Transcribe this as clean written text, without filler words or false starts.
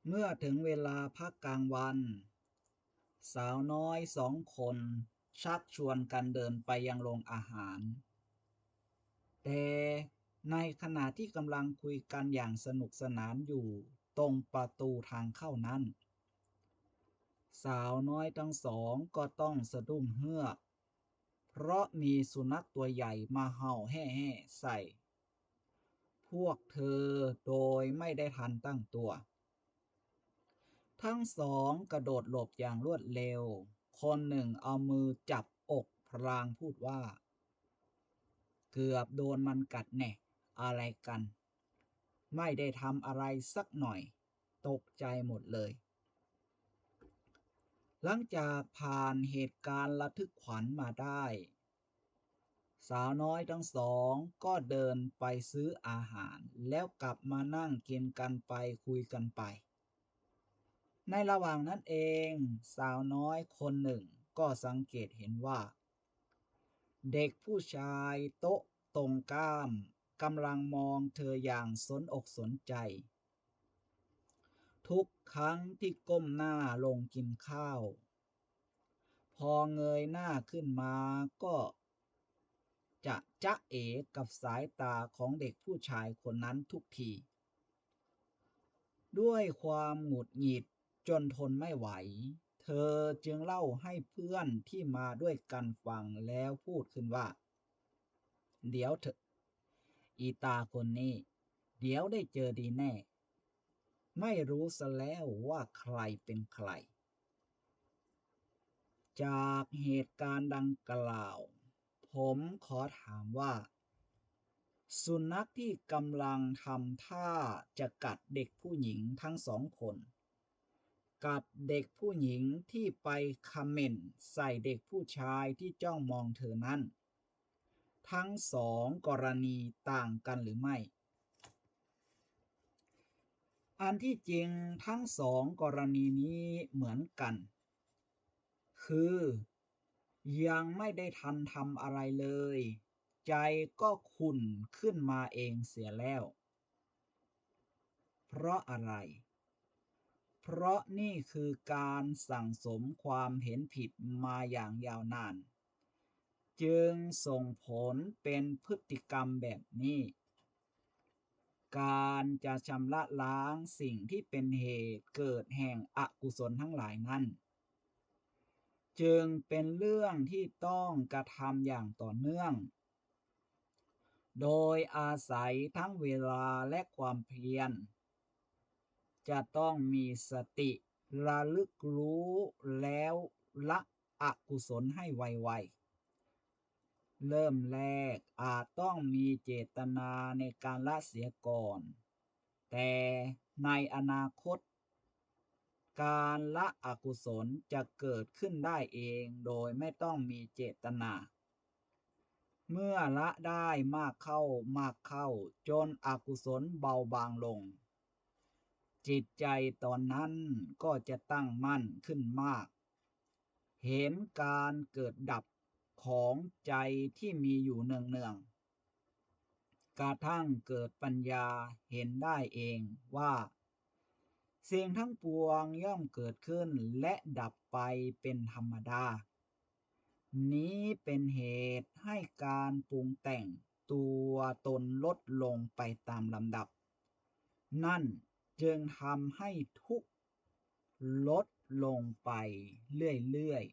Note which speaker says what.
Speaker 1: เมื่อถึงเวลาพักกลางวันสาวน้อย2 คนชักชวนกันเดินไปยังโรงอาหารแต่ในขณะที่กำลังคุยกันอย่างสนุกสนานอยู่ตรงประตูทางเข้านั้นสาวน้อยทั้งสองก็ต้องสะดุ้งเฮือกเพราะมีสุนัขตัวใหญ่มาเห่าแห่ๆใส่พวกเธอโดยไม่ได้ทันตั้งตัว ทั้งสองกระโดดหลบอย่างรวดเร็ว คนหนึ่งเอามือจับอกพลางพูดว่าเกือบโดนมันกัดแน่อะไรกัน ไม่ได้ทำอะไรสักหน่อย ตกใจหมดเลย หลังจากผ่านเหตุการณ์ระทึกขวัญมาได้ สาวน้อยทั้งสองก็เดินไปซื้ออาหารแล้วกลับมานั่งกินกันไปคุยกันไป ในระหว่างนั้นเองสาวน้อยคนหนึ่งก็สังเกตเห็นว่าเด็กผู้ชายโต๊ะตรงข้ามกำลังมองเธออย่างสนอกสนใจทุกครั้งที่ก้มหน้าลงกินข้าวพอเงยหน้าขึ้นมาก็จะจ๊ะเอ๋กับสายตาของเด็กผู้ชายคนนั้นทุกทีด้วยความหงุดหงิดจนทนไม่ไหวเธอจึงเล่าให้เพื่อนที่มาด้วยกันฟังแล้วพูดขึ้นว่าเดี๋ยวเถอะอีตาคนนี้เดี๋ยวได้เจอดีแน่ไม่รู้ซะแล้วว่าใครเป็นใครจากเหตุการณ์ดังกล่าวผมขอถามว่าสุนัขที่กำลังทำท่าจะกัดเด็กผู้หญิงทั้ง2 คนกับเด็กผู้หญิงที่ไปคอมเมนต์ใส่เด็กผู้ชายที่จ้องมองเธอนั้นทั้ง2 กรณีต่างกันหรือไม่อันที่จริงทั้ง2 กรณีนี้เหมือนกันคือยังไม่ได้ทันทำอะไรเลยใจก็ขุ่นขึ้นมาเองเสียแล้วเพราะอะไรเพราะนี่คือการสั่งสมความเห็นผิดมาอย่างยาวนานจึงส่งผลเป็นพฤติกรรมแบบนี้การจะชำระล้างสิ่งที่เป็นเหตุเกิดแห่งอกุศลทั้งหลายนั้นจึงเป็นเรื่องที่ต้องกระทำอย่างต่อเนื่องโดยอาศัยทั้งเวลาและความเพียรจะต้องมีสติระลึกรู้แล้วละอกุศลให้ไวๆเริ่มแรกอาจต้องมีเจตนาในการละเสียก่อนแต่ในอนาคตการละอกุศลจะเกิดขึ้นได้เองโดยไม่ต้องมีเจตนาเมื่อละได้มากเข้ามากเข้าจนอกุศลเบาบางลงจิตใจตอนนั้นก็จะตั้งมั่นขึ้นมากเห็นการเกิดดับของใจที่มีอยู่เนืองๆกระทั่งเกิดปัญญาเห็นได้เองว่าสิ่งทั้งปวงย่อมเกิดขึ้นและดับไปเป็นธรรมดานี้เป็นเหตุให้การปรุงแต่งตัวตนลดลงไปตามลำดับนั่นจึงทำให้ทุกข์ลดลงไปเรื่อย